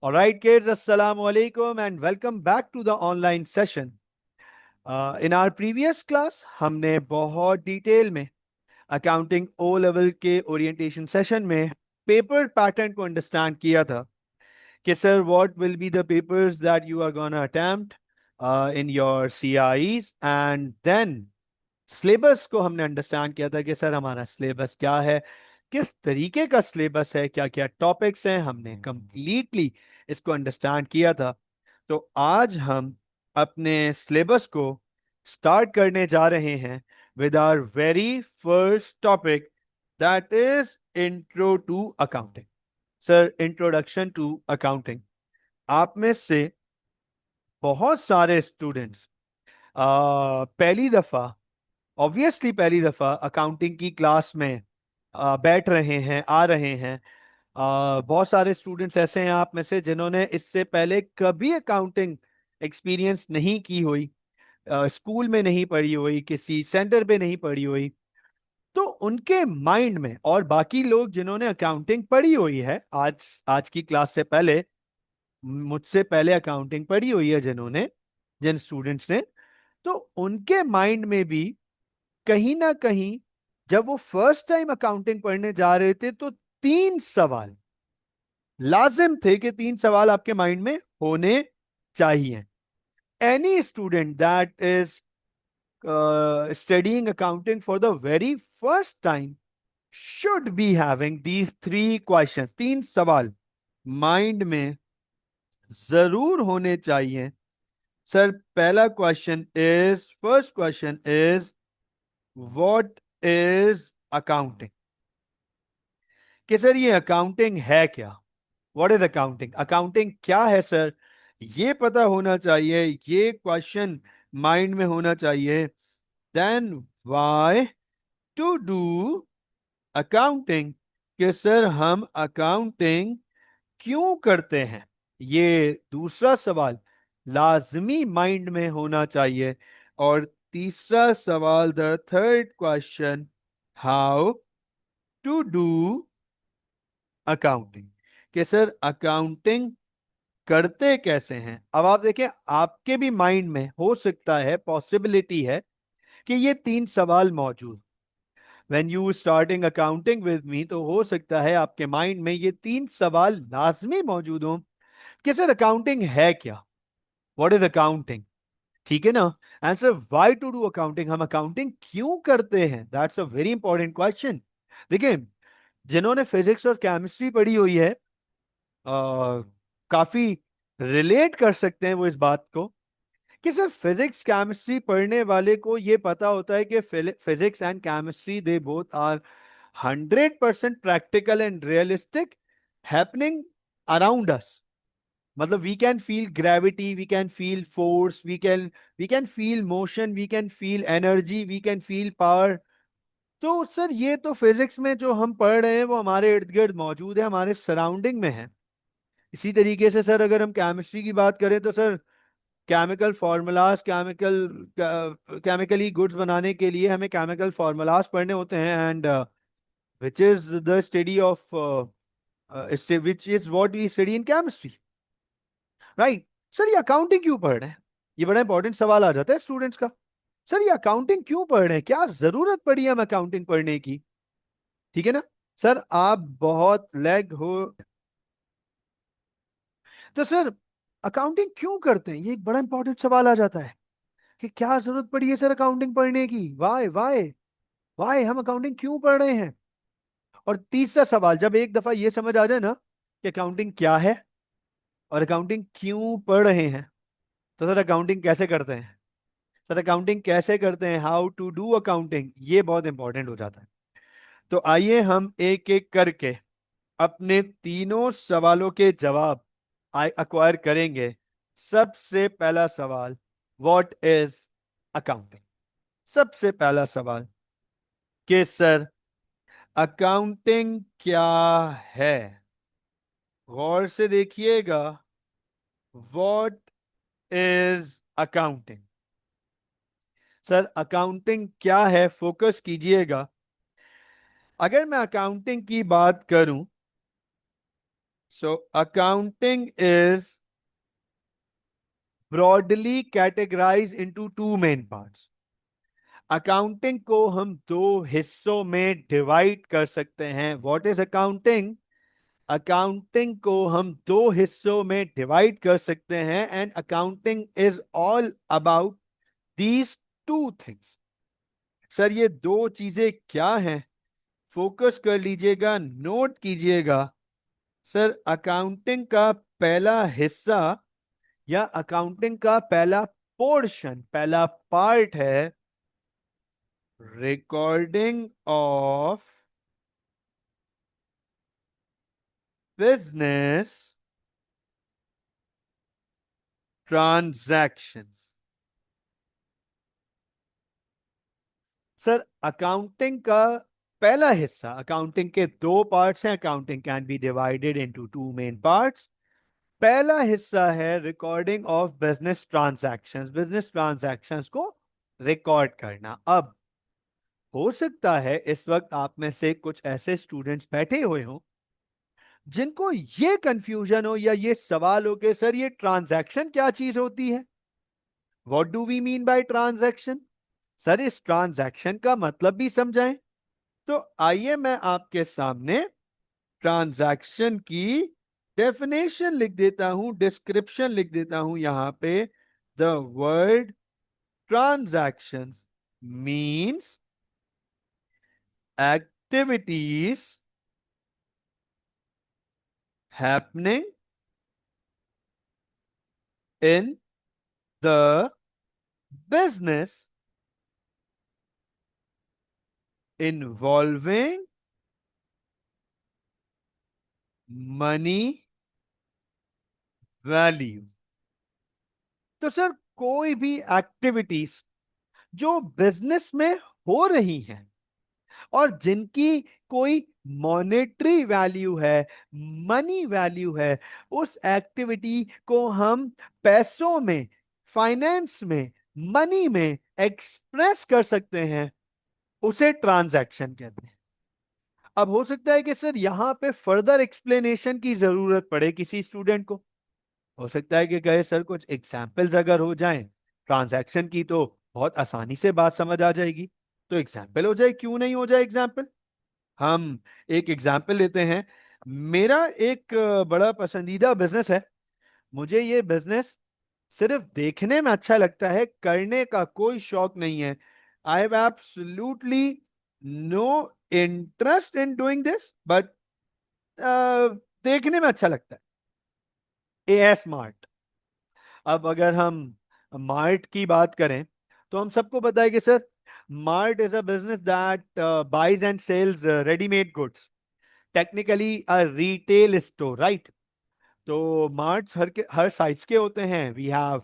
All right, kids, Assalamu alaikum and welcome back to the online session. In our previous class, हमने बहुत detail में accounting O level के orientation session में paper pattern को understand किया था कि sir what will be the papers that you are gonna attempt in your CIs and then syllabus को हमने अंडरस्टैंड किया था कि सर हमारा सिलेबस क्या है, किस तरीके का सिलेबस है, क्या क्या टॉपिक्स हैं, हमने कंप्लीटली इसको अंडरस्टैंड किया था। तो आज हम अपने सिलेबस को स्टार्ट करने जा रहे हैं with our very first topic, that is intro to accounting. Sir, introduction to accounting, आप में से बहुत सारे स्टूडेंट्स पहली दफा, ऑब्वियसली पहली दफा अकाउंटिंग की क्लास में बैठ रहे हैं, आ रहे हैं। बहुत सारे स्टूडेंट्स ऐसे हैं आप में से जिन्होंने इससे पहले कभी अकाउंटिंग एक्सपीरियंस नहीं की हुई, स्कूल में नहीं पढ़ी हुई, किसी सेंटर पे नहीं पढ़ी हुई। तो उनके माइंड में, और बाकी लोग जिन्होंने अकाउंटिंग पढ़ी हुई है आज आज की क्लास से पहले, मुझसे पहले अकाउंटिंग पढ़ी हुई है जिन्होंने, जिन स्टूडेंट्स ने, तो उनके माइंड में भी कहीं ना कहीं जब वो फर्स्ट टाइम अकाउंटिंग पढ़ने जा रहे थे तो तीन सवाल लाजिम थे कि तीन सवाल आपके माइंड में होने चाहिए। Any student that is studying accounting for the very first time should be having these three questions, तीन सवाल माइंड में जरूर होने चाहिए। सर, पहला question is, first question is, what is accounting? कि सर ये अकाउंटिंग है क्या? What is accounting? अकाउंटिंग क्या है सर? ये पता होना चाहिए, ये क्वेश्चन माइंड में होना चाहिए। Then why to do accounting? कि सर हम अकाउंटिंग क्यों करते हैं? ये दूसरा सवाल लाजमी माइंड में होना चाहिए। और तीसरा सवाल, the third question, how to do accounting? कि सर अकाउंटिंग करते कैसे हैं? अब आप देखें, आपके भी माइंड में हो सकता है, पॉसिबिलिटी है कि ये तीन सवाल मौजूद, when you starting accounting with me, तो हो सकता है आपके माइंड में ये तीन सवाल लाजमी मौजूद हो कि सर अकाउंटिंग है क्या? What is accounting? ठीक है ना? Answer, why to do accounting, हम अकाउंटिंग क्यों करते हैं, that's a very important question. देखिए, जिन्होंने फिजिक्स और केमिस्ट्री पढ़ी हुई है काफी रिलेट कर सकते हैं वो इस बात को कि सर फिजिक्स केमिस्ट्री पढ़ने वाले को ये पता होता है कि physics and chemistry they both are 100% practical and realistic happening around us. मतलब we can feel gravity, we can feel force, we can feel motion, we can feel energy, we can feel power. तो sir ये तो physics में जो हम पढ़ रहे हैं वो हमारे इर्द गिर्द मौजूद है, हमारे सराउंडिंग में है। इसी तरीके से सर अगर हम केमिस्ट्री की बात करें तो sir chemical formulas, chemically goods बनाने के लिए हमें केमिकल फार्मूलाज पढ़ने होते हैं, and which is the study of which is what we study in chemistry, right? Sir ये अकाउंटिंग क्यों पढ़ रहे हैं? ये बड़ा इंपॉर्टेंट सवाल आ जाता है स्टूडेंट्स का। सर ये अकाउंटिंग क्यों पढ़ रहे हैं, क्या जरूरत पड़ी है हम अकाउंटिंग पढ़ने की? ठीक है ना? सर आप बहुत लैग हो, तो सर अकाउंटिंग क्यों करते हैं, ये एक बड़ा इंपॉर्टेंट सवाल आ जाता है कि क्या जरूरत पड़ी है सर अकाउंटिंग पढ़ने की? वाई वाई वाई हम अकाउंटिंग क्यों पढ़ रहे हैं? और तीसरा सवाल, जब एक दफा ये समझ आ जाए ना कि अकाउंटिंग क्या है और अकाउंटिंग क्यों पढ़ रहे हैं, तो सर अकाउंटिंग कैसे करते हैं? सर अकाउंटिंग कैसे करते हैं, हाउ टू डू अकाउंटिंग, ये बहुत इंपॉर्टेंट हो जाता है। तो आइए हम एक एक करके अपने तीनों सवालों के जवाब अक्वायर करेंगे। सबसे पहला सवाल, व्हाट इज अकाउंटिंग? सबसे पहला सवाल कि सर अकाउंटिंग क्या है? गौर से देखिएगा, what is accounting? Sir accounting क्या है, फोकस कीजिएगा। अगर मैं अकाउंटिंग की बात करूं So accounting is broadly categorized into two main parts. Accounting को हम दो हिस्सों में डिवाइड कर सकते हैं. What is accounting? अकाउंटिंग को हम दो हिस्सों में डिवाइड कर सकते हैं and accounting is all about these two things. Sir ये दो चीजें क्या हैं? फोकस कर लीजिएगा, नोट कीजिएगा. सर अकाउंटिंग का पहला हिस्सा या अकाउंटिंग का पहला पोर्शन, पहला पार्ट है recording of business transactions. Sir accounting का पहला हिस्सा, अकाउंटिंग के दो पार्ट्स हैं. Accounting can be divided into two main parts. पहला हिस्सा है recording of business transactions. Business transactions को रिकॉर्ड करना. अब हो सकता है इस वक्त आप में से कुछ ऐसे स्टूडेंट्स बैठे हुए हों जिनको ये कंफ्यूजन हो या ये सवाल हो कि सर ये ट्रांजैक्शन क्या चीज होती है? What do we mean by transaction? Sir इस ट्रांजैक्शन का मतलब भी समझाएं. तो आइए मैं आपके सामने ट्रांजैक्शन की डेफिनेशन लिख देता हूं, डिस्क्रिप्शन लिख देता हूं यहां पे. The word transaction means activities happening in the business involving money value. तो सर कोई भी एक्टिविटीज जो बिजनेस में हो रही हैं और जिनकी कोई मॉनेटरी वैल्यू है, मनी वैल्यू है, उस एक्टिविटी को हम पैसों में, फाइनेंस में, मनी में एक्सप्रेस कर सकते हैं, उसे ट्रांजैक्शन कहते हैं. अब हो सकता है कि सर यहां पे फर्दर एक्सप्लेनेशन की जरूरत पड़े किसी स्टूडेंट को. हो सकता है कि कहे सर कुछ एग्जाम्पल्स अगर हो जाएं ट्रांजैक्शन की तो बहुत आसानी से बात समझ आ जाएगी. तो एग्जाम्पल हो जाए, क्यों नहीं हो जाए एग्जाम्पल? हम एक एग्जाम्पल लेते हैं. मेरा एक बड़ा पसंदीदा बिजनेस है. मुझे ये बिजनेस सिर्फ देखने में अच्छा लगता है, करने का कोई शौक नहीं है. I have absolutely no interest in doing this, but देखने में अच्छा लगता है. As mart. अब अगर हम मार्ट की बात करें तो हम सबको पता है कि sir mart is a business that buys and sells readymade goods. Technically a retail store, right? तो मार्ट्स हर साइज के होते हैं. We have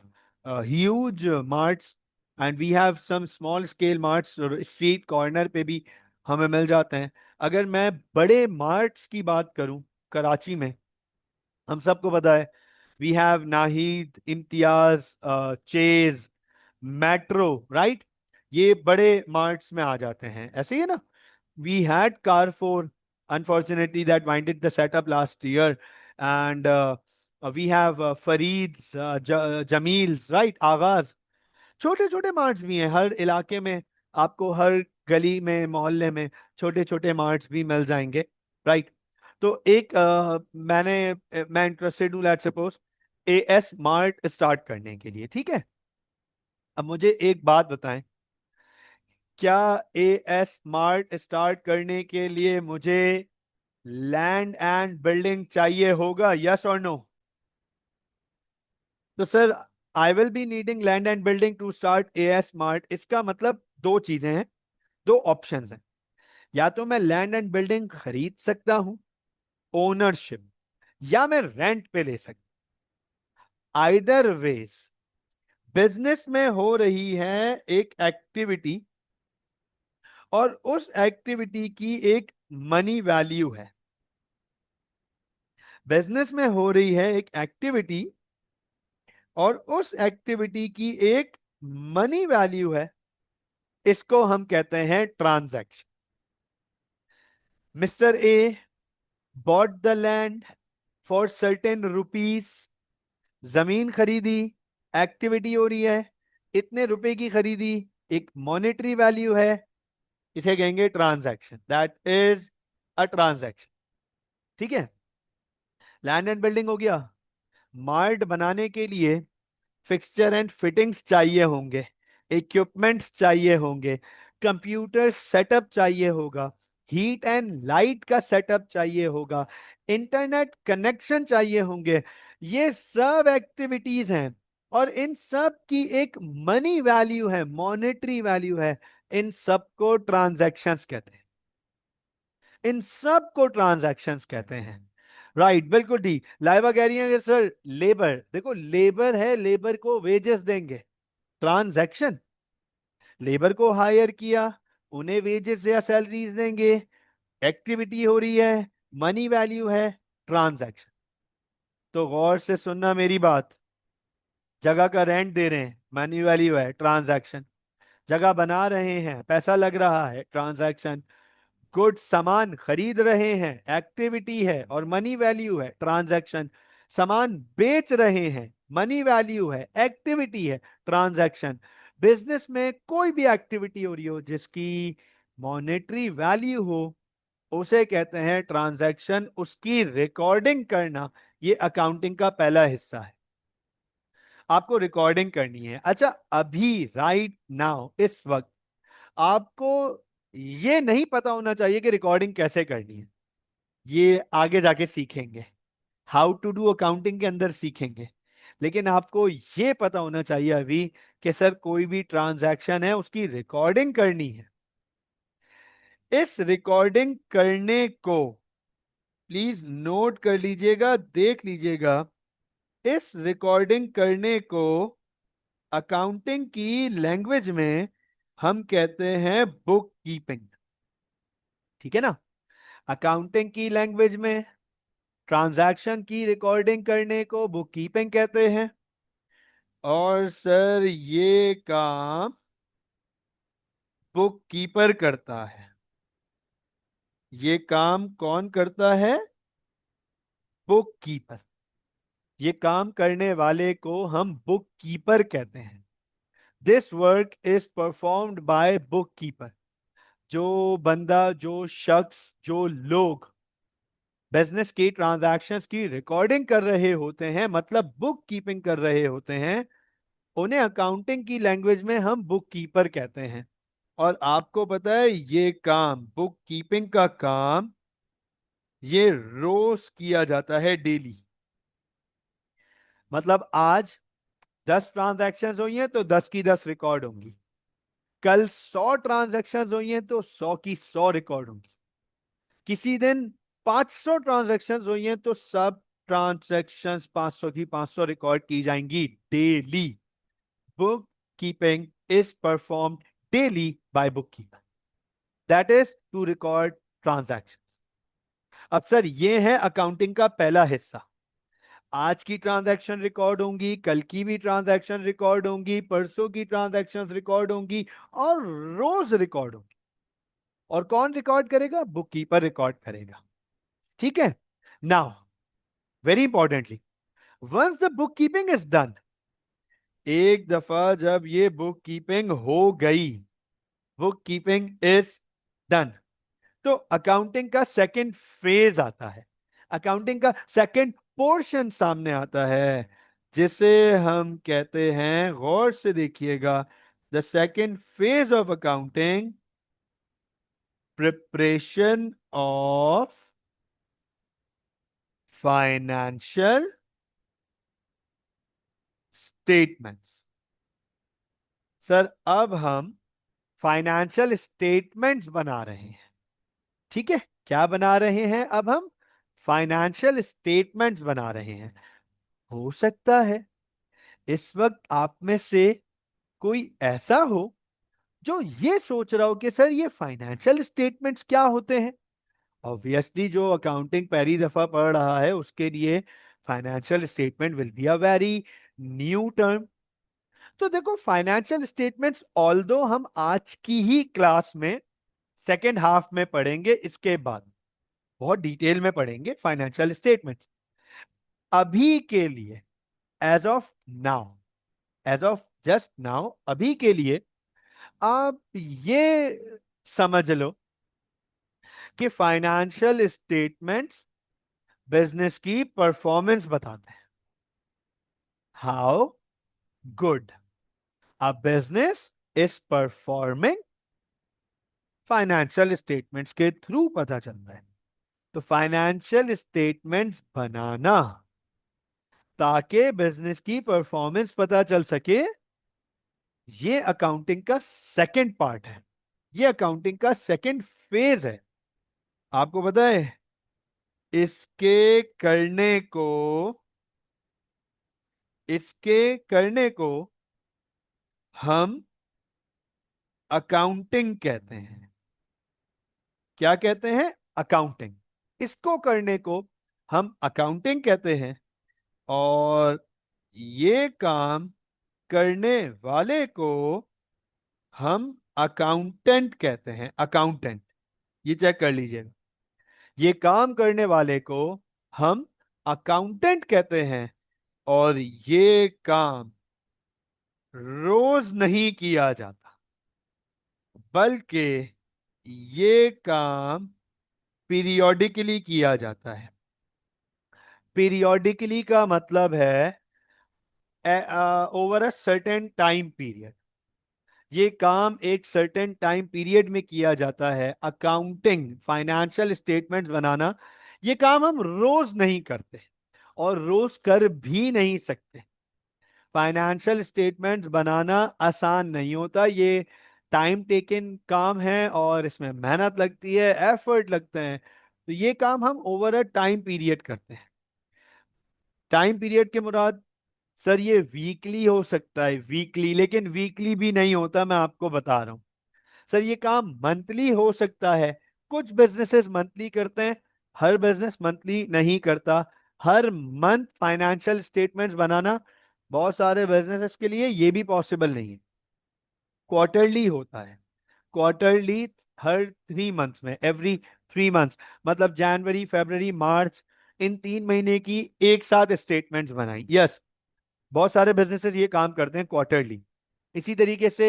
huge marts and we have some small scale marts. Street corner पे भी हमें मिल जाते हैं. अगर मैं बड़े मार्ट्स की बात करूं कराची में, हम सबको पता है we have Naheed, Imtiaz, Chase, Metro, right? ये बड़े मार्ट्स में आ जाते हैं, ऐसे ही है ना. we had Carrefour, unfortunately that winded the setup last year, and we have Fareed's, Jamil's, right? Agaz. छोटे छोटे मार्ट्स भी हैं हर इलाके में. आपको हर गली में, मोहल्ले में छोटे छोटे मार्ट्स भी मिल जाएंगे, राइट? तो एक मैं इंटरेस्टेड हूँ, let's suppose as mart start करने के लिए, ठीक है? अब मुझे एक बात बताएं, क्या एएस मार्ट स्टार्ट करने के लिए मुझे लैंड एंड बिल्डिंग चाहिए होगा? यस और नो? तो sir I will be needing land and building to start as mart. इसका मतलब दो चीजें हैं, दो ऑप्शंस हैं. या तो मैं लैंड एंड बिल्डिंग खरीद सकता हूं, ओनरशिप, या मैं रेंट पे ले सकता. आइदर वेज बिजनेस में हो रही है एक एक्टिविटी और उस एक्टिविटी की एक मनी वैल्यू है. बिजनेस में हो रही है एक एक्टिविटी और उस एक्टिविटी की एक मनी वैल्यू है. इसको हम कहते हैं transaction. Mister A bought the land for certain rupees जमीन खरीदी, एक्टिविटी हो रही है, इतने रुपए की खरीदी, एक मॉनेटरी वैल्यू है, इसे कहेंगे transaction, that is a transaction. ठीक है। लैंड एंड बिल्डिंग हो गया। मार्ट बनाने के लिए फिक्सचर एंड फिटिंग्स चाहिए होंगे, इक्विपमेंट्स चाहिए होंगे, कंप्यूटर सेटअप चाहिए होगा, हीट एंड लाइट का सेटअप चाहिए होगा, इंटरनेट कनेक्शन चाहिए होंगे। ये सब एक्टिविटीज हैं और इन सब की एक मनी वैल्यू है, मॉनेटरी वैल्यू है। इन सबको ट्रांजैक्शंस कहते हैं, इन सबको ट्रांजैक्शंस कहते हैं। राइट, बिल्कुल ठीक। लाइबा कह रही है सर लेबर, देखो लेबर है, लेबर को वेजेस देंगे, ट्रांजैक्शन। लेबर को हायर किया, उन्हें वेजेस या सैलरीज देंगे, एक्टिविटी हो रही है, मनी वैल्यू है, ट्रांजैक्शन। तो गौर से सुनना मेरी बात। जगह का रेंट दे रहे हैं, मनी वैल्यू है, ट्रांजैक्शन। जगह बना रहे हैं, पैसा लग रहा है, ट्रांजैक्शन। गुड सामान खरीद रहे हैं, एक्टिविटी है और मनी वैल्यू है, ट्रांजैक्शन। सामान बेच रहे हैं, मनी वैल्यू है, एक्टिविटी है, ट्रांजैक्शन। बिजनेस में कोई भी एक्टिविटी हो रही हो जिसकी मॉनेटरी वैल्यू हो, उसे कहते हैं ट्रांजैक्शन। उसकी रिकॉर्डिंग करना, ये अकाउंटिंग का पहला हिस्सा है। आपको रिकॉर्डिंग करनी है। अच्छा, अभी राइट नाउ इस वक्त आपको ये नहीं पता होना चाहिए कि रिकॉर्डिंग कैसे करनी है, ये आगे जाके सीखेंगे, हाउ टू डू अकाउंटिंग के अंदर सीखेंगे। लेकिन आपको ये पता होना चाहिए अभी कि सर कोई भी ट्रांजैक्शन है उसकी रिकॉर्डिंग करनी है। इस रिकॉर्डिंग करने को प्लीज नोट कर लीजिएगा, देख लीजिएगा। इस रिकॉर्डिंग करने को अकाउंटिंग की लैंग्वेज में हम कहते हैं बुक कीपिंग। ठीक है ना। अकाउंटिंग की लैंग्वेज में ट्रांजैक्शन की रिकॉर्डिंग करने को बुक कीपिंग कहते हैं। और सर ये काम बुक कीपर करता है। ये काम कौन करता है? Book keeper. ये काम करने वाले को हम बुक कीपर कहते हैं। This work is performed by book keeper. जो बंदा, जो शख्स, जो लोग बिजनेस की ट्रांजैक्शंस की रिकॉर्डिंग कर रहे होते हैं, मतलब बुक कीपिंग कर रहे होते हैं, उन्हें अकाउंटिंग की लैंग्वेज में हम बुक कीपर कहते हैं। और आपको पता है ये काम, बुक कीपिंग का काम, ये रोज किया जाता है, डेली। मतलब आज 10 ट्रांजैक्शंस हुई हैं तो 10 की 10 रिकॉर्ड होंगी। कल 100 ट्रांजैक्शंस हुई हैं तो 100 की 100 रिकॉर्ड होंगी। किसी दिन 500 ट्रांजैक्शंस हुई हैं तो सब ट्रांजैक्शंस 500 की 500 रिकॉर्ड की जाएंगी daily. Bookkeeping is performed daily by bookkeeper, that is to record transactions. अब सर ये है अकाउंटिंग का पहला हिस्सा। आज की ट्रांजैक्शन रिकॉर्ड होंगी, कल की भी ट्रांजैक्शन रिकॉर्ड होंगी, परसों की ट्रांजैक्शन रिकॉर्ड होंगी और रोज रिकॉर्ड होंगी। और कौन रिकॉर्ड करेगा? बुक कीपर रिकॉर्ड करेगा। ठीक है। Now very importantly, once the bookkeeping is done, एक दफा जब ये बुक कीपिंग हो गई, बुक कीपिंग इज डन, तो अकाउंटिंग का सेकंड फेज आता है, अकाउंटिंग का सेकंड पोर्शन सामने आता है, जिसे हम कहते हैं, गौर से देखिएगा, the second phase of accounting, preparation of financial statements. Sir अब हम फाइनेंशियल स्टेटमेंट्स बना रहे हैं। ठीक है, क्या बना रहे हैं? अब हम फाइनेंशियल स्टेटमेंट्स बना रहे हैं। हो सकता है इस वक्त आप में से कोई ऐसा हो जो ये सोच रहा हो कि सर ये फाइनेंशियल स्टेटमेंट्स क्या होते हैं। ऑब्वियसली जो अकाउंटिंग पहली दफा पढ़ रहा है उसके लिए financial statement will be a very new term. तो देखो, फाइनेंशियल स्टेटमेंट्स ऑल्दो हम आज की ही क्लास में सेकेंड हाफ में पढ़ेंगे, इसके बाद बहुत डिटेल में पढ़ेंगे फाइनेंशियल स्टेटमेंट्स। अभी के लिए, as of now, as of just now, अभी के लिए आप ये समझ लो कि फाइनेंशियल स्टेटमेंट्स बिजनेस की परफॉर्मेंस बताते हैं। How good a business is performing, financial statements के थ्रू पता चलता है। तो फाइनेंशियल स्टेटमेंट्स बनाना ताकि बिजनेस की परफॉर्मेंस पता चल सके, ये अकाउंटिंग का सेकंड पार्ट है, ये अकाउंटिंग का सेकंड फेज है। आपको पता है, इसके करने को, इसके करने को हम अकाउंटिंग कहते हैं। क्या कहते हैं? अकाउंटिंग। इसको करने को हम अकाउंटिंग कहते हैं, और ये काम करने वाले को हम अकाउंटेंट कहते हैं। अकाउंटेंट, ये चेक कर लीजिएगा, ये काम करने वाले को हम अकाउंटेंट कहते हैं, और ये काम रोज नहीं किया जाता, बल्कि ये काम पीरियोडिकली किया जाता है। पीरियोडिकली का मतलब है over a certain time period. ये काम एक सर्टेन टाइम पीरियड में किया जाता है। अकाउंटिंग, फाइनेंशियल स्टेटमेंट्स बनाना, ये काम हम रोज नहीं करते और रोज कर भी नहीं सकते। फाइनेंशियल स्टेटमेंट्स बनाना आसान नहीं होता, ये टाइम टेकन काम है और इसमें मेहनत लगती है, एफर्ट लगते हैं। तो ये काम हम ओवर अ टाइम पीरियड करते हैं। टाइम पीरियड के मुराद, सर ये वीकली हो सकता है, वीकली, लेकिन वीकली भी नहीं होता, मैं आपको बता रहा हूं। सर ये काम मंथली हो सकता है, कुछ बिजनेसेस मंथली करते हैं, हर बिजनेस मंथली नहीं करता। हर मंथ फाइनेंशियल स्टेटमेंट्स बनाना बहुत सारे बिजनेसेस के लिए ये भी पॉसिबल नहीं है। क्वार्टरली होता है, क्वार्टरली, हर 3 मंथ्स में, एवरी 3 मंथ्स, मतलब जनवरी, फरवरी, मार्च, इन 3 महीने की एक साथ स्टेटमेंट्स बनाई। यस, बहुत सारे बिजनेसेस ये काम करते हैं क्वार्टरली। इसी तरीके से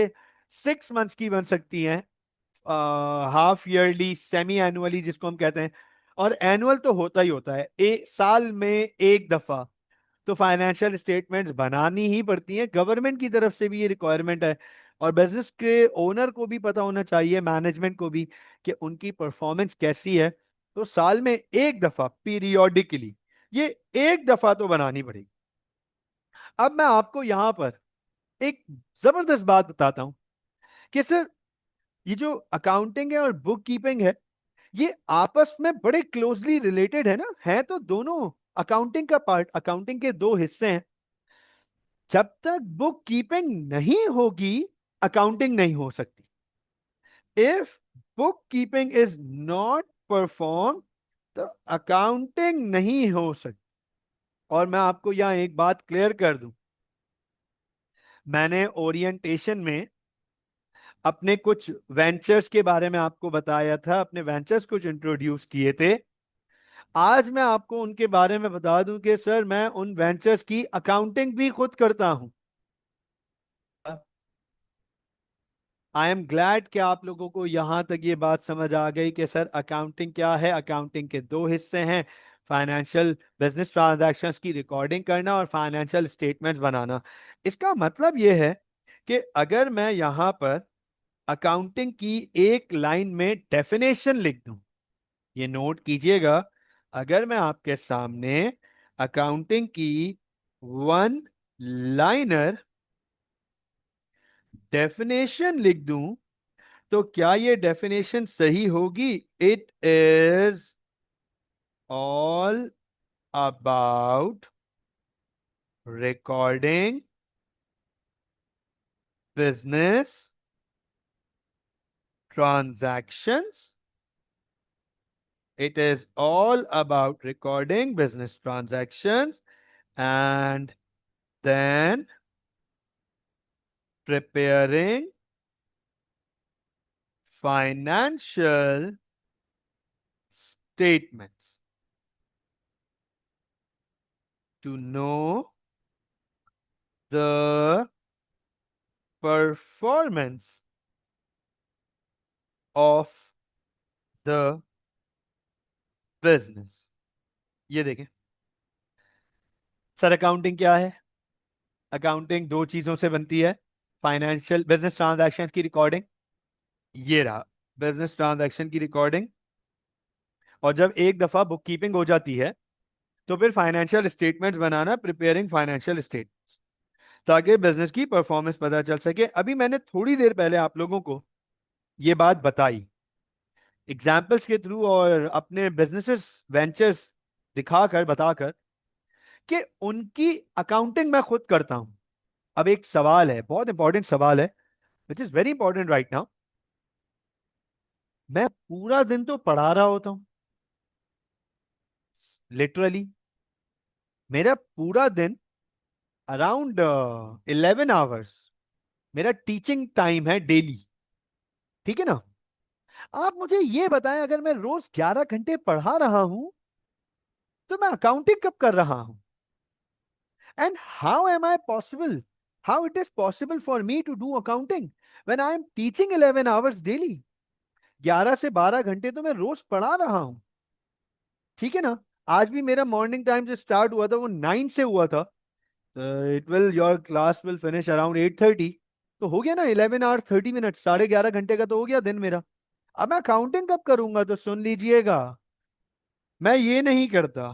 6 मंथ्स की बन सकती हैं, हाफ ईयरली, सेमी एनुअली जिसको हम कहते हैं, और एनुअल तो होता ही होता है, साल में एक दफा। तो फाइनेंशियल स्टेटमेंट्स बनानी ही पड़ती हैं, गवर्नमेंट की तरफ से भी ये रिक्वायरमेंट है, और बिजनेस के ओनर को भी पता होना चाहिए, मैनेजमेंट को भी, कि उनकी परफॉर्मेंस कैसी है। तो साल में एक दफा पीरियोडिकली, ये एक दफा तो बनानी पड़ेगी। अब मैं आपको यहां पर एक जबरदस्त बात बताता हूं कि सर, ये जो अकाउंटिंग है और बुक कीपिंग है, ये आपस में बड़े क्लोजली रिलेटेड है ना, है तो दोनों अकाउंटिंग का पार्ट, अकाउंटिंग के दो हिस्से हैं। जब तक बुक कीपिंग नहीं होगी, अकाउंटिंग नहीं हो सकती। If book keeping is not perform, तो अकाउंटिंग नहीं हो सकती। और मैं आपको यहां एक बात क्लियर कर दूं, मैंने ओरिएंटेशन में अपने कुछ वेंचर्स के बारे में आपको बताया था, अपने वेंचर्स कुछ इंट्रोड्यूस किए थे। आज मैं आपको उनके बारे में बता दूं कि सर, मैं उन वेंचर्स की अकाउंटिंग भी खुद करता हूं। आई एम ग्लैड कि आप लोगों को यहां तक ये बात समझ आ गई कि सर अकाउंटिंग क्या है। अकाउंटिंग के दो हिस्से हैं, फाइनेंशियल बिजनेस ट्रांजैक्शंस की रिकॉर्डिंग करना और फाइनेंशियल स्टेटमेंट्स बनाना। इसका मतलब ये है कि अगर मैं यहां पर अकाउंटिंग की एक लाइन में डेफिनेशन लिख दूं, ये नोट कीजिएगा, अगर मैं आपके सामने अकाउंटिंग की वन लाइनर डेफिनेशन लिख दूं, तो क्या ये डेफिनेशन सही होगी? It is all about recording business transactions, it is all about recording business transactions and then preparing financial statements. to know the performance of the business. ये देखें सर, अकाउंटिंग क्या है? अकाउंटिंग दो चीजों से बनती है। फाइनेंशियल बिजनेस ट्रांजैक्शन की रिकॉर्डिंग, ये रहा बिजनेस ट्रांजैक्शन की रिकॉर्डिंग। और जब एक दफा बुक कीपिंग हो जाती है तो फिर फाइनेंशियल स्टेटमेंट्स बनाना, प्रिपेयरिंग फाइनेंशियल स्टेटमेंट्स, ताकि बिजनेस की परफॉर्मेंस पता चल सके। अभी मैंने थोड़ी देर पहले आप लोगों को ये बात बताई एग्जाम्पल्स के थ्रू और अपने बिजनेसेस वेंचर्स दिखाकर बताकर कि उनकी अकाउंटिंग मैं खुद करता हूं। अब एक सवाल है, बहुत इंपॉर्टेंट सवाल है, which is very important right now. मैं पूरा दिन तो पढ़ा रहा होता हूं, लिटरली मेरा पूरा दिन अराउंड 11 आवर्स मेरा टीचिंग टाइम है डेली। ठीक है ना? आप मुझे ये बताएं, अगर मैं रोज 11 घंटे पढ़ा रहा हूं तो मैं अकाउंटिंग कब कर रहा हूं? And how am I possible, how it is possible for me to do accounting when I am teaching 11 hours daily? 11 से 12 घंटे तो मैं रोज पढ़ा रहा हूं। ठीक है ना? आज भी मेरा मॉर्निंग टाइम जो स्टार्ट हुआ था वो 9 से हुआ था। It will your class will finish around 8:30। तो हो गया ना 11 आवर्स 30 मिनट, 11.5 घंटे का तो हो गया दिन मेरा। अब मैं अकाउंटिंग कब करूंगा? तो सुन लीजिएगा, मैं ये नहीं करता,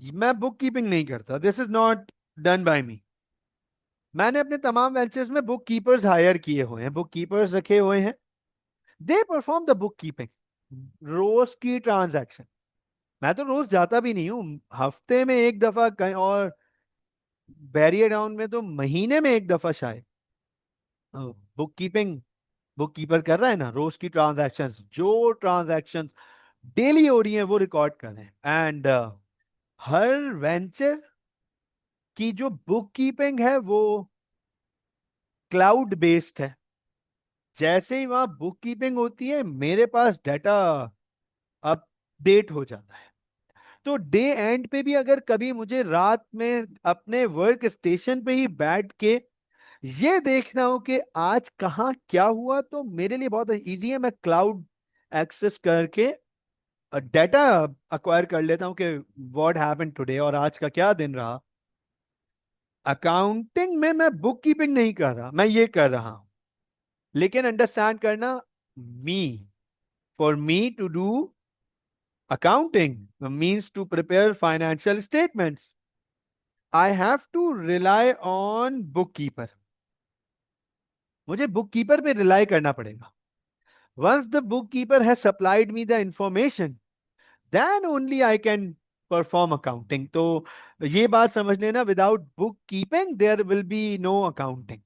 मैं बुक कीपिंग नहीं करता। This is not done by me. मैंने अपने तमाम वेंचर्स में बुक कीपर्स हायर किए हुए हैं, बुक कीपर्स रखे हुए हैं। They perform the bookkeeping, रोज की ट्रांजैक्शन। मैं तो रोज जाता भी नहीं हूँ, हफ्ते में एक दफा कहीं, और बैरियर डाउन में तो महीने में एक दफा शायद। बुक कीपिंग बुक कीपर कर रहा है ना, रोज की ट्रांजैक्शंस, जो ट्रांजैक्शंस डेली हो रही हैं वो रिकॉर्ड कर रहे हैं। एंड हर वेंचर की जो बुक कीपिंग है वो क्लाउड बेस्ड है। जैसे ही वहां बुक कीपिंग होती है मेरे पास डाटा अपडेट हो जाता है। तो डे एंड पे भी अगर कभी मुझे रात में अपने वर्क स्टेशन पे ही बैठ के ये देखना हो कि आज कहाँ क्या हुआ, तो मेरे लिए बहुत इजी है। मैं क्लाउड एक्सेस करके डाटा अक्वायर कर लेता हूं कि व्हाट हैपेंड टुडे, और आज का क्या दिन रहा। अकाउंटिंग में मैं बुक कीपिंग नहीं कर रहा, मैं ये कर रहा हूं। लेकिन अंडरस्टैंड करना, me for me to do accounting means to prepare financial statements, I have to rely on bookkeeper. मुझे bookkeeper पे rely करना पड़ेगा। Once the bookkeeper has supplied me the information, then only I can perform accounting. तो ये बात समझ लेना, without bookkeeping there will be no accounting.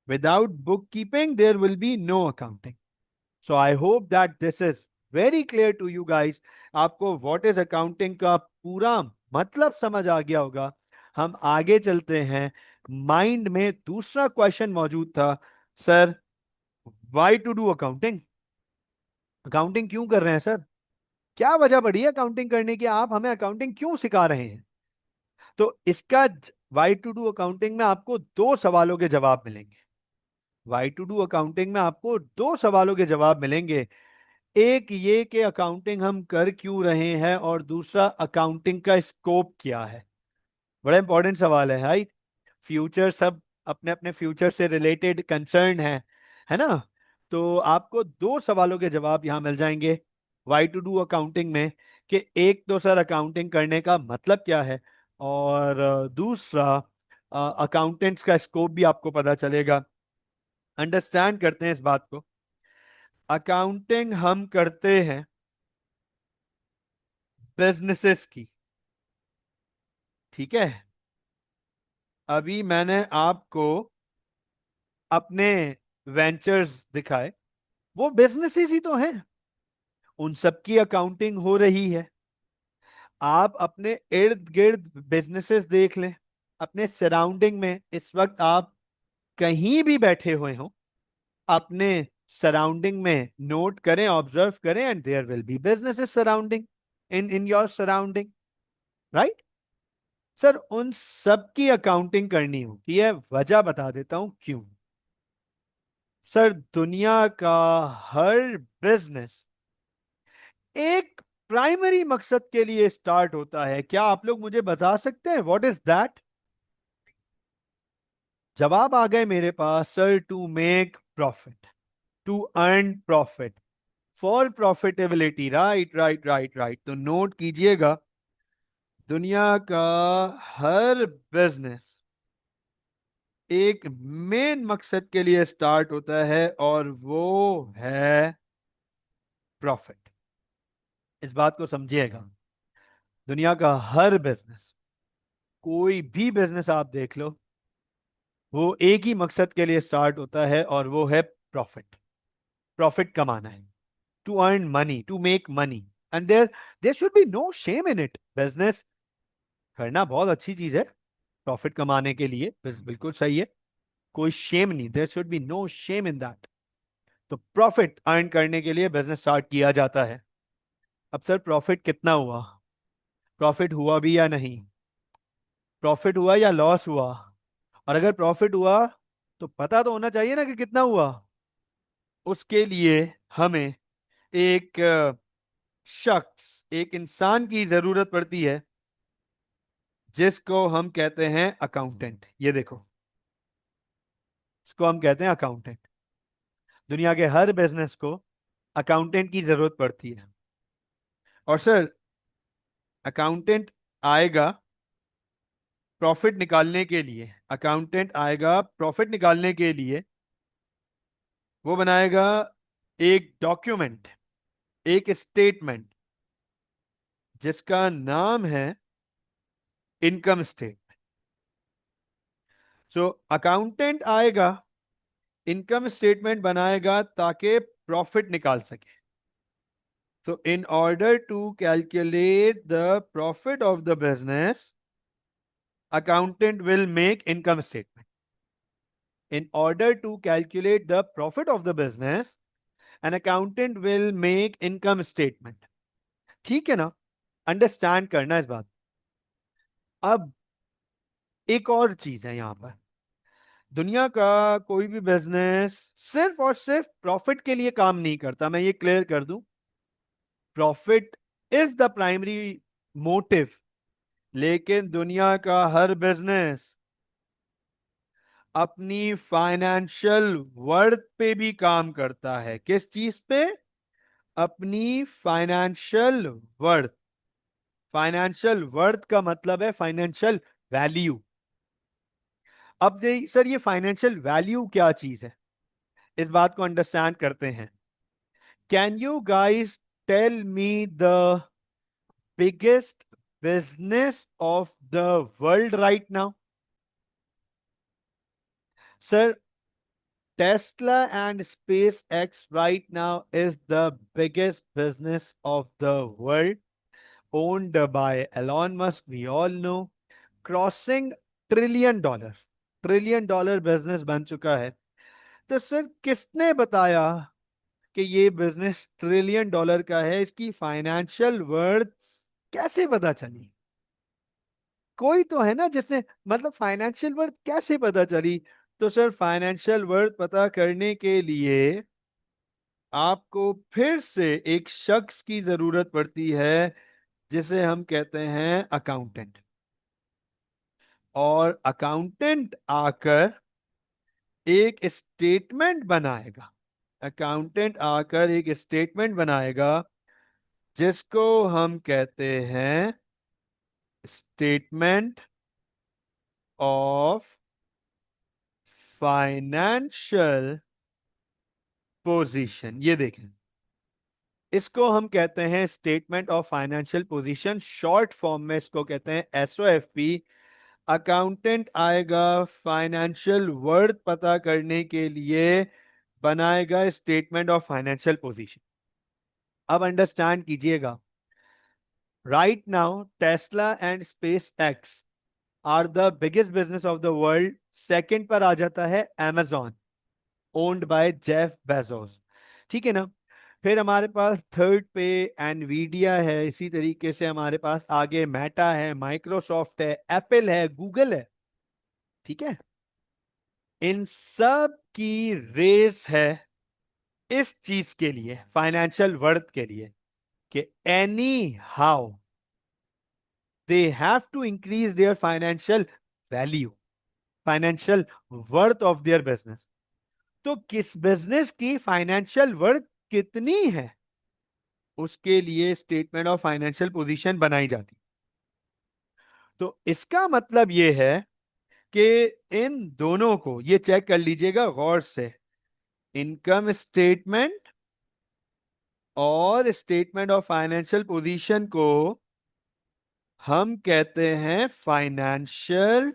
Without bookkeeping there will be no accounting. So I hope that this is very clear to you guys. आपको what is accounting का पूरा मतलब समझ आ गया होगा। हम आगे चलते हैं। माइंड में दूसरा क्वेश्चन मौजूद था, sir why to do accounting? Accounting क्यों कर रहे हैं सर? क्या वजह पड़ी है अकाउंटिंग करने की? आप हमें अकाउंटिंग क्यों सिखा रहे हैं? तो इसका वाई टू डू अकाउंटिंग में आपको दो सवालों के जवाब मिलेंगे। वाई टू डू अकाउंटिंग में आपको दो सवालों के जवाब मिलेंगे। एक ये कि अकाउंटिंग हम कर क्यों रहे हैं, और दूसरा अकाउंटिंग का स्कोप क्या है। बड़ा इंपॉर्टेंट सवाल है, राइट? फ्यूचर, सब अपने अपने फ्यूचर से रिलेटेड कंसर्न है ना? तो आपको दो सवालों के जवाब यहां मिल जाएंगे वाई टू डू अकाउंटिंग में, कि एक तो सर अकाउंटिंग करने का मतलब क्या है, और दूसरा अकाउंटेंट्स का स्कोप भी आपको पता चलेगा। अंडरस्टैंड करते हैं इस बात को। अकाउंटिंग हम करते हैं बिजनेसेस की, ठीक है? अभी मैंने आपको अपने वेंचर्स दिखाए, वो बिजनेसेस ही तो हैं, उन सब की अकाउंटिंग हो रही है। आप अपने इर्द गिर्द बिजनेसेस देख लें, अपने सराउंडिंग में, इस वक्त आप कहीं भी बैठे हुए हो, अपने सराउंडिंग में नोट करें, ऑब्जर्व करें, and there will be businesses surrounding in in your surrounding, right? Sir उन सब की अकाउंटिंग करनी होती है, वजह बता देता हूं क्यों। सर दुनिया का हर बिजनेस एक प्राइमरी मकसद के लिए स्टार्ट होता है। क्या आप लोग मुझे बता सकते हैं व्हाट इज दैट? जवाब आ गए मेरे पास sir, to make profit, to earn profit, for profitability. Right right right right, तो नोट कीजिएगा, दुनिया का हर बिजनेस एक मेन मकसद के लिए स्टार्ट होता है और वो है प्रॉफिट। इस बात को समझिएगा, दुनिया का हर बिजनेस, कोई भी बिजनेस आप देख लो, वो एक ही मकसद के लिए स्टार्ट होता है और वो है प्रॉफिट। प्रॉफिट कमाना है, to earn money, to make money. And there there should be no shame in it. Business करना बहुत अच्छी चीज है, प्रॉफिट कमाने के लिए बिल्कुल सही है, कोई शेम नहीं, there should be no shame in that. तो प्रॉफिट अर्न करने के लिए बिजनेस स्टार्ट किया जाता है। अब सर प्रॉफिट कितना हुआ, प्रॉफिट हुआ भी या नहीं, प्रॉफिट हुआ या लॉस हुआ, और अगर प्रॉफिट हुआ तो पता तो होना चाहिए ना कि कितना हुआ। उसके लिए हमें एक शख्स, एक इंसान की जरूरत पड़ती है जिसको हम कहते हैं अकाउंटेंट। ये देखो, इसको हम कहते हैं अकाउंटेंट। दुनिया के हर बिजनेस को अकाउंटेंट की जरूरत पड़ती है। और सर अकाउंटेंट आएगा प्रॉफिट निकालने के लिए, अकाउंटेंट आएगा प्रॉफिट निकालने के लिए, वो बनाएगा एक डॉक्यूमेंट, एक स्टेटमेंट जिसका नाम है इनकम स्टेटमेंट। सो अकाउंटेंट आएगा, इनकम स्टेटमेंट बनाएगा ताकि प्रॉफिट निकाल सके। So in order to calculate the profit of the business, accountant will make income statement. In order to calculate the profit of the business, an accountant will make income statement. ठीक है ना, understand करना इस बात। अब एक और चीज है यहां पर, दुनिया का कोई भी बिजनेस सिर्फ और सिर्फ प्रॉफिट के लिए काम नहीं करता, मैं ये क्लियर कर दूं। Profit is the primary motive, लेकिन दुनिया का हर बिजनेस अपनी फाइनेंशियल वर्थ पे भी काम करता है। किस चीज पे? अपनी फाइनेंशियल वर्थ। फाइनेंशियल वर्थ का मतलब है फाइनेंशियल वैल्यू। अब सर ये फाइनेंशियल वैल्यू क्या चीज है, इस बात को अंडरस्टैंड करते हैं। Can you guys tell me the biggest business of the world right now? Sir Tesla and SpaceX right now is the biggest business of the world, owned by Elon Musk, we all know, crossing trillion dollar, trillion dollar business बन चुका है। तो sir किसने बताया कि ये business trillion dollar का है? इसकी फाइनेंशियल वर्थ कैसे पता चली? कोई तो है ना जिसने, मतलब फाइनेंशियल वर्थ कैसे पता चली? तो सर फाइनेंशियल वर्थ पता करने के लिए आपको फिर से एक शख्स की जरूरत पड़ती है जिसे हम कहते हैं अकाउंटेंट। और अकाउंटेंट आकर एक स्टेटमेंट बनाएगा, अकाउंटेंट आकर एक स्टेटमेंट बनाएगा जिसको हम कहते हैं स्टेटमेंट ऑफ फाइनेंशियल पोजीशन। ये देखें, इसको हम कहते हैं statement of financial position, short form में इसको कहते हैं एसओएफपी। अकाउंटेंट आएगा फाइनेंशियल वर्थ पता करने के लिए, बनाएगा स्टेटमेंट ऑफ फाइनेंशियल पोजीशन। अब अंडरस्टैंड कीजिएगा, right now Tesla and SpaceX are the biggest business of the world. Second पर आ जाता है amazon, owned by Jeff Bezos. ठीक है ना? फिर हमारे पास थर्ड पे एनवीडिया है, इसी तरीके से हमारे पास आगे मेटा है, माइक्रोसॉफ्ट है, एप्पल है, गूगल है। ठीक है, इन सब की रेस है इस चीज के लिए, फाइनेंशियल वर्थ के लिए, कि any how they have to increase their financial value, financial worth of their business. तो किस बिजनेस की फाइनेंशियल वर्थ कितनी है, उसके लिए स्टेटमेंट ऑफ फाइनेंशियल पोजीशन बनाई जाती। तो इसका मतलब यह है कि इन दोनों को ये चेक कर लीजिएगा गौर से, इनकम स्टेटमेंट और स्टेटमेंट ऑफ फाइनेंशियल पोजीशन को हम कहते हैं फाइनेंशियल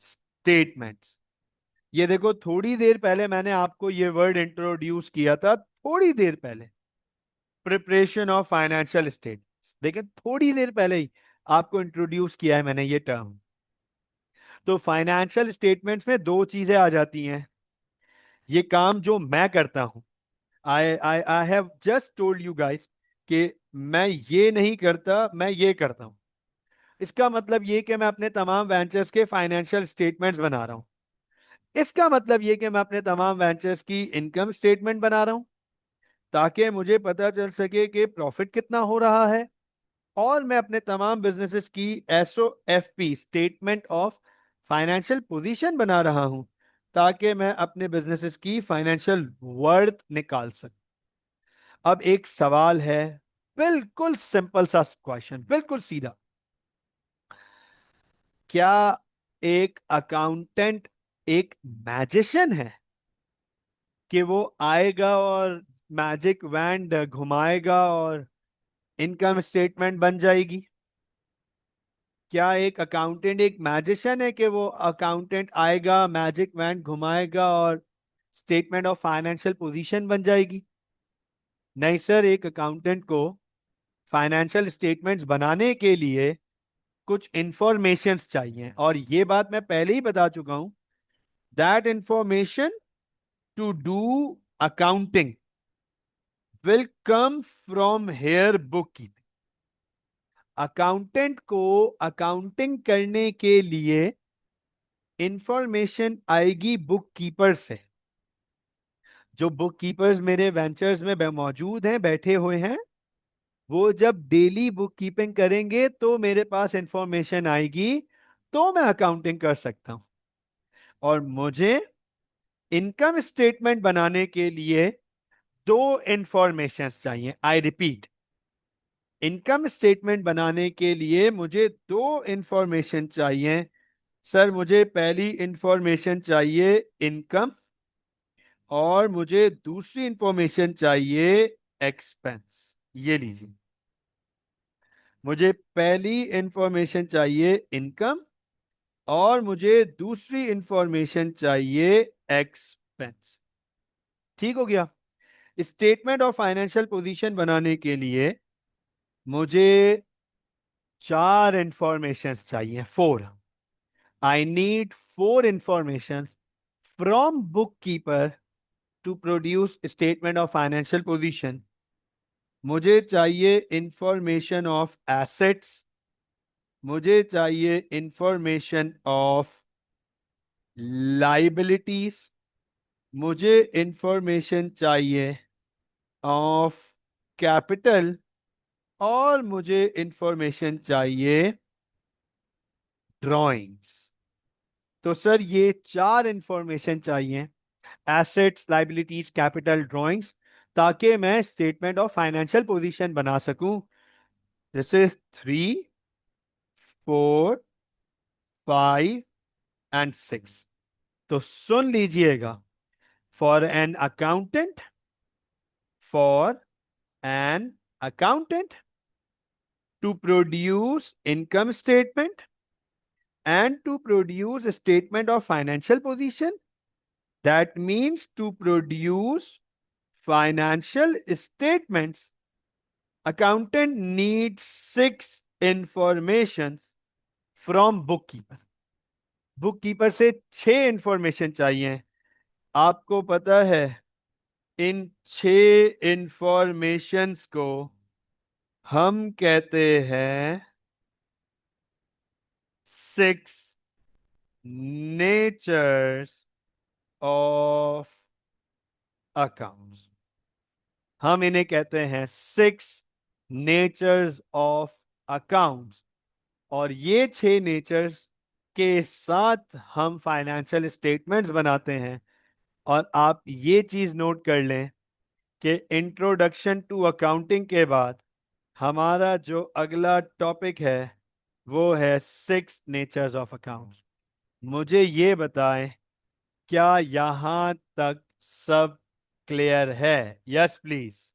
स्टेटमेंट्स। ये देखो, थोड़ी देर पहले मैंने आपको ये वर्ड इंट्रोड्यूस किया था, थोड़ी देर पहले, प्रिपरेशन ऑफ फाइनेंशियल स्टेटमेंट्स। देखिए, थोड़ी देर पहले ही आपको इंट्रोड्यूस किया है मैंने ये टर्म। तो फाइनेंशियल स्टेटमेंट्स में दो चीजें आ जाती हैं। ये काम जो मैं करता हूं, I I I have just told you guys कि मैं ये नहीं करता, मैं ये करता हूं। इसका मतलब ये कि मैं अपने तमाम वेंचर्स के फाइनेंशियल स्टेटमेंट्स बना रहा हूं। इसका मतलब ये कि मैं अपने तमाम वेंचर्स की इनकम स्टेटमेंट बना रहा हूं, ताकि मुझे पता चल सके कि प्रॉफिट कितना हो रहा है। और मैं अपने तमाम बिजनेसेस की S O F P, statement of financial position बना रहा हूं, ताकि मैं अपने बिजनेसेस की फाइनेंशियल वर्थ निकाल सकूं। अब एक सवाल है, बिल्कुल सिंपल सा क्वेश्चन, बिल्कुल सीधा। क्या एक अकाउंटेंट एक मैजिशियन है कि वो आएगा और मैजिक वैंड घुमाएगा और इनकम स्टेटमेंट बन जाएगी? क्या एक अकाउंटेंट एक मैजिशियन है कि वो अकाउंटेंट आएगा, मैजिक वैंड घुमाएगा और स्टेटमेंट ऑफ फाइनेंशियल पोजीशन बन जाएगी? नहीं सर, एक अकाउंटेंट को फाइनेंशियल स्टेटमेंट्स बनाने के लिए कुछ इंफॉर्मेशंस चाहिए, और ये बात मैं पहले ही बता चुका हूं। That information to do accounting will come from here book keeping. Accountant को अकाउंटिंग करने के लिए इंफॉर्मेशन आएगी बुक कीपर से। जो बुक कीपर्स मेरे वेंचर्स में मौजूद हैं, बैठे हुए हैं, वो जब डेली बुक कीपिंग करेंगे तो मेरे पास इंफॉर्मेशन आएगी, तो मैं अकाउंटिंग कर सकता हूं। और मुझे इनकम स्टेटमेंट बनाने के लिए दो इंफॉर्मेशन चाहिए। आई रिपीट, इनकम स्टेटमेंट बनाने के लिए मुझे दो इंफॉर्मेशन चाहिए। सर, मुझे पहली इंफॉर्मेशन चाहिए इनकम, और मुझे दूसरी इंफॉर्मेशन चाहिए एक्सपेंस। ये लीजिए, मुझे पहली इंफॉर्मेशन चाहिए इनकम और मुझे दूसरी इंफॉर्मेशन चाहिए एक्सपेंस। ठीक हो गया? स्टेटमेंट ऑफ फाइनेंशियल पोजीशन बनाने के लिए मुझे चार इंफॉर्मेशन चाहिए, four. I need four information from book keeper to produce statement of financial position. मुझे चाहिए इंफॉर्मेशन ऑफ एसेट्स, मुझे चाहिए इंफॉर्मेशन ऑफ लाइबिलिटीज, मुझे इंफॉर्मेशन चाहिए ऑफ कैपिटल, और मुझे इंफॉर्मेशन चाहिए ड्राइंग्स। तो सर, ये चार इंफॉर्मेशन चाहिए, एसेट्स, लाइबिलिटीज, कैपिटल, ड्राइंग्स, ताकि मैं स्टेटमेंट ऑफ फाइनेंशियल पोजीशन बना सकूं। This is 3, 4, 5 and 6। तो सुन लीजिएगा, for an accountant, for an accountant to produce income statement and to produce a statement of financial position, that means to produce financial statements, accountant needs six informations from bookkeeper. Book keeper से छह information चाहिए। आपको पता है इन 6 informations को हम कहते हैं 6 नेचर्स ऑफ अकाउंट्स। हम इन्हें कहते हैं 6 नेचर्स ऑफ अकाउंट्स। और ये 6 नेचर्स के साथ हम फाइनेंशियल स्टेटमेंट्स बनाते हैं। और आप ये चीज नोट कर लें कि इंट्रोडक्शन टू अकाउंटिंग के बाद हमारा जो अगला टॉपिक है वो है 6 नेचर्स ऑफ अकाउंट्स। मुझे ये बताएं, क्या यहां तक सब क्लियर है? Yes please.